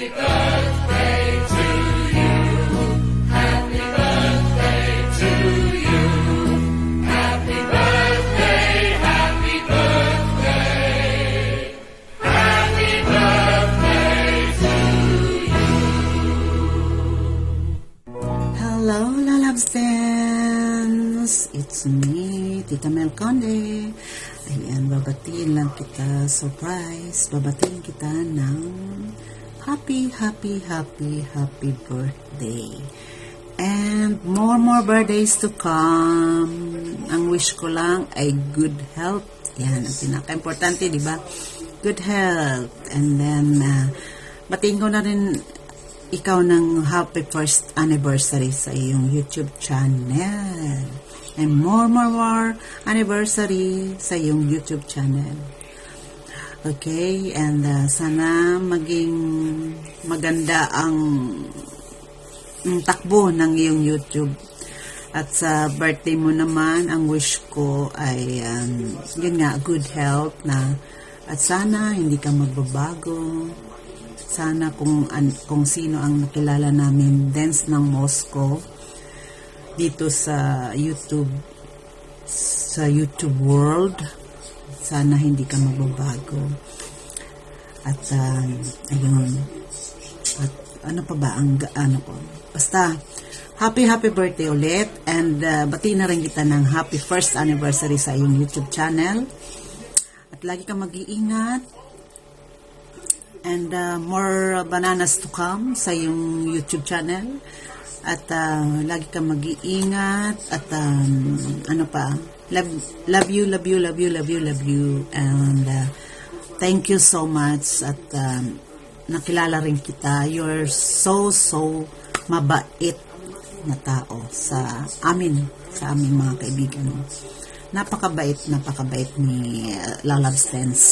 Hello, lalabs fans! It's me, Tita Mel Conde. Ayan, babatiin lang kita, surprise. Babatiin kita ng happy birthday. And more birthdays to come. Ang wish ko lang ay good health. Yan, ang pinaka-importante, di ba? Good health. And then, batiin ko na rin ikaw ng happy first anniversary sa iyong YouTube channel. And more anniversary sa iyong YouTube channel. Okay? And sana maging maganda ang takbo ng iyong YouTube. At sa birthday mo naman, ang wish ko ay yun nga, good health na at sana hindi ka magbabago. Sana kung sino ang nakilala namin dance ng Moscow dito sa YouTube world, sana hindi ka magbabago. At ayun, at ano pa ba ang ano ko, basta happy birthday ulit. And bati na rin kita ng happy first anniversary sa iyong YouTube channel. At lagi kang mag-iingat. And more bananas to come sa iyong YouTube channel. At lagi kang mag-iingat. At ano pa, love you. And thank you so much. At nakilala rin kita. You're so mabait na tao sa aming mga kaibigan. Napakabait ni Lalabs Dance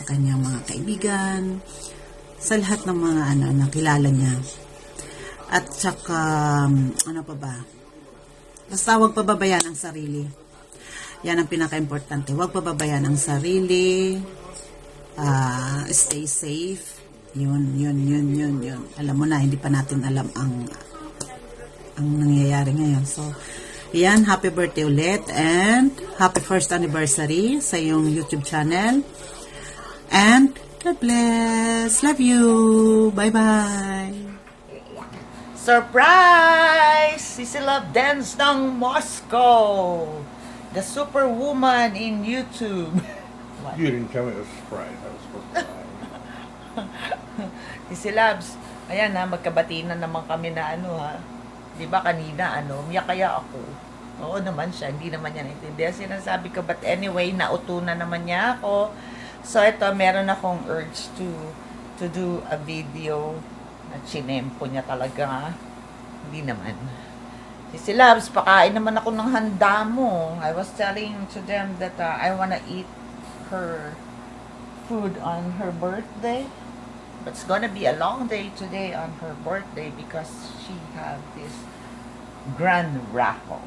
sa kanyang mga kaibigan, sa lahat ng mga nakilala niya. At saka, ano pa ba? Basta huwag pababayaan ang sarili. Yan ang pinaka-importante. Huwag pababayaan ang sarili. Stay safe. Yun. Alam mo na, hindi pa natin alam ang nangyayari ngayon. So, yan, happy birthday ulit. And happy first anniversary sa iyong YouTube channel. And God bless. Love you. Bye-bye. Surprise! Sisi Love Dance ng Moscow. The superwoman in YouTube. You didn't tell me it was a surprise. I was supposed to lie. Sisi Loves, ayan ha, magkabati na naman kami na di ba kanina umiyak kaya ako. Oo naman siya, hindi naman niya naintindihan sinasabi ko, but anyway, nautunan naman niya ako. So ito, meron akong urge to do a video na chinempo niya talaga. Hindi naman. Sisi Loves, pakain naman ako ng handa mo. I was telling to them that I wanna eat her food on her birthday. But it's gonna be a long day today on her birthday because she have this grand raffle.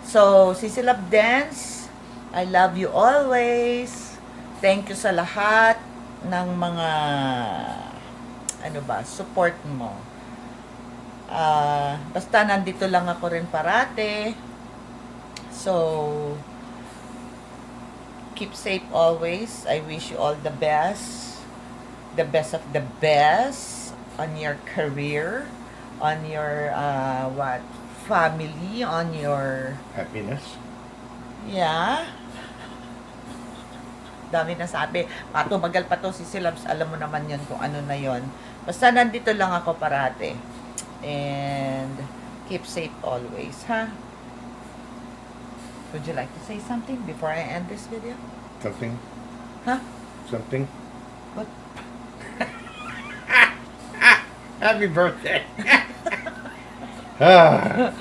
So, Sisi Love Dance, I love you always. Thank you sa lahat ng mga support mo. Basta nandito lang ako rin parate. So, keep safe always. I wish you all the best. The best of the best on your career, on your family, on your Happiness. yeah. Dami na sabi. Tumagal pa to Sisi Loves, alam mo naman yun kung ano na yon. Basta nandito lang ako parate. And keep safe always, ha? Would you like to say something before I end this video? Something. Huh? Something. What? Happy birthday. Bye.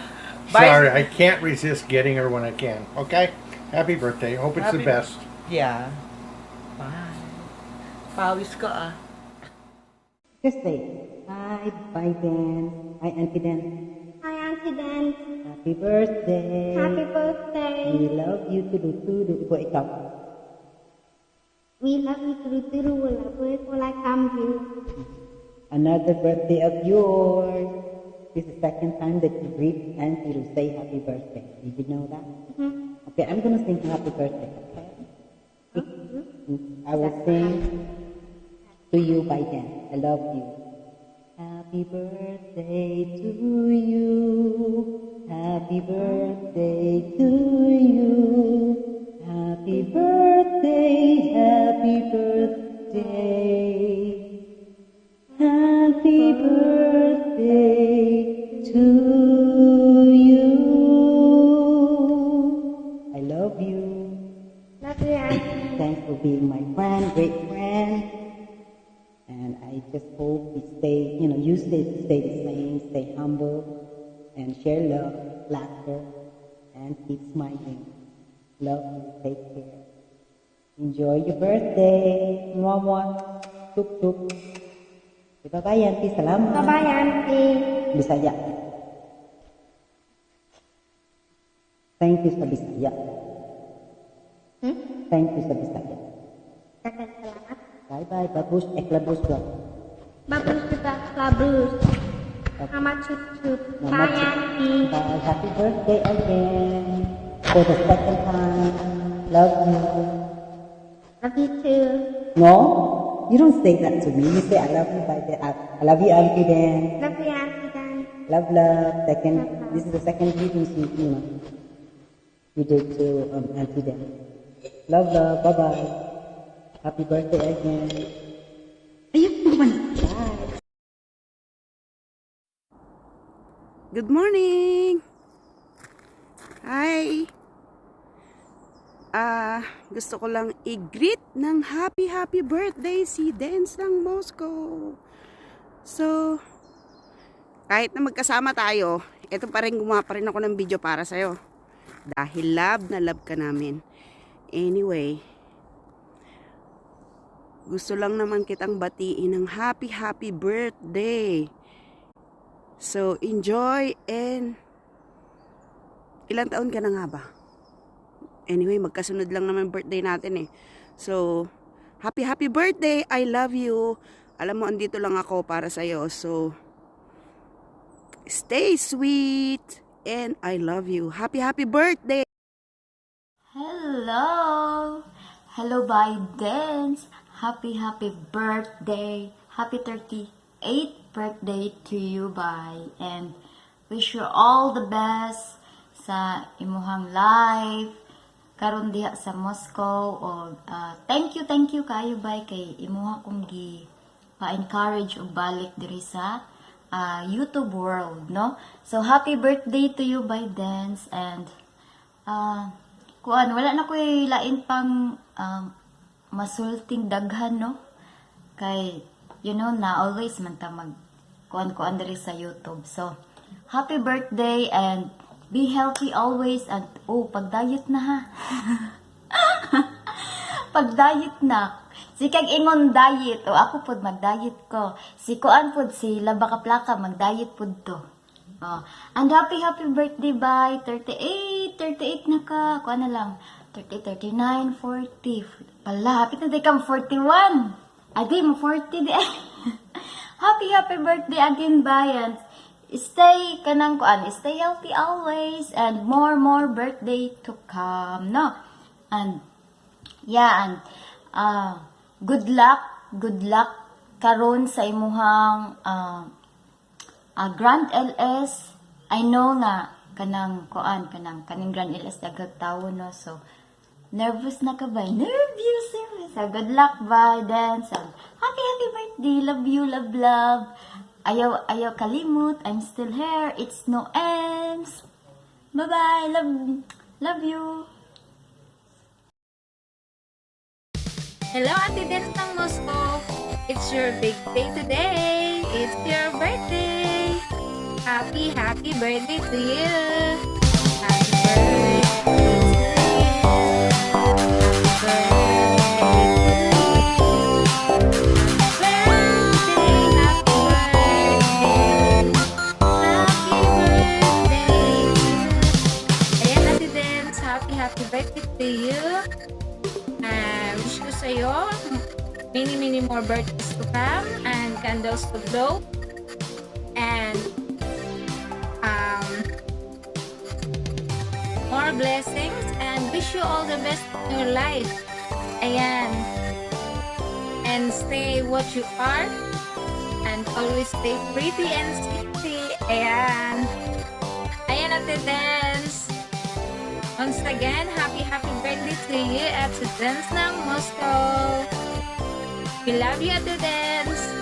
Sorry, I can't resist getting her when I can. Okay? Happy birthday. Hope it's the best. Yeah. Bye. Pawis ka Just say, hi, bye, Dan. Hi, Auntie Dan. Hi, Auntie Dan. Happy birthday. Happy birthday. We love you, tudu-tudu. Ikaw. We love you, turu-turu. Wala po, wala come here. Another birthday of yours. This is the second time that you greet Auntie to say happy birthday. Did you know that? Mm-hmm. Okay, I'm going to sing happy birthday, okay? Mm-hmm. I will sing to you by then. I love you. Happy birthday to you. Happy birthday to you. Happy birthday, happy birthday. Happy birthday to you. I love you. Love you, Auntie. Thanks for being my friend, great friend. And I just hope you stay the same, stay humble, and share love, laughter, and keep smiling. Love you, take care. Enjoy your birthday. Mwah mwah. Tuk tuk. Bye-bye, Auntie. Salamat. Bye-bye, Auntie. Bisaya. Thank you sa Bisaya. Thank you sa Bisaya. Dagan salamat. Bye-bye. Bagus. Eklabus ko. Bagus juga, bagus. Mama cup-cup. Mama Bye, cup. Auntie. Bye. Happy birthday again. For the second time. Love you. Love you too. No? You don't say that to me. You say I love you by the I love you, Auntie Dan. Love you, Auntie Dan. Love, love. Second. This is the second greetings you did to Auntie Dan. Love, love. Bye bye. Happy birthday again. Ayun po ba? Bye. Good morning! Hi! Gusto ko lang i-greet ng happy birthday si Dance ng Moscow. So, kahit na magkasama tayo, ito pa rin gumawa pa rin ako ng video para sa'yo. Dahil love na love ka namin. Anyway, gusto lang naman kitang batiin ng happy birthday. So, enjoy and ilang taon ka na nga ba? Anyway, magkasunod lang naman birthday natin eh. So, happy birthday. I love you. Alam mo, andito lang ako para sa'yo. So, stay sweet. And I love you. Happy birthday. Hello! Hello, Bidens! Happy birthday! Happy 38th birthday to you, Bye! And wish you all the best sa imuhang life, karon diha sa Moscow. O, thank you kayo, Bye, kay imuha kong pa-encourage og balik diri sa YouTube world, no? So, happy birthday to you, Bidens! And, wala na ko lain pang masulting daghan, no? Kay, na always man ta mag kuan diri sa YouTube. So, happy birthday and be healthy always. And, pag-diet na ha. Pag-diet na. Si kag ingon diet, ako pod mag-diet ko. Si kuan pod, si Labakaplaka, mag-diet pod to. And happy birthday, Bye! 38 na ka. Kuha na lang. 30, 39, 40. Palapit na di kang 41. Adi mo 40 di. Happy birthday again, Bye! And stay stay healthy always. And more birthday to come, no? And, yeah, and, good luck karon sa imuhang, Grand LS. I know nga kaning Grand LS dagag tawo, no? So nervous na ka ba? Nervous. So good luck, Bye, Dance. Happy birthday. Love you, love. Ayaw kalimut. I'm still here. It's no ends. Bye. Love you. Hello, Ate Dance ng Moscow. It's your big day today. It's your birthday. Happy birthday to you. Happy birthday to you. Happy birthday to you. Wish ko sa'yo many more birthdays to come, and candles to glow. And more blessings and wish you all the best in your life. Ayan. And stay what you are. And always stay pretty and sexy. Ayan. Ayan, Ate Dance. Once again, happy birthday to you, Ate Dance ng Moscow. We love you, Ate Dance.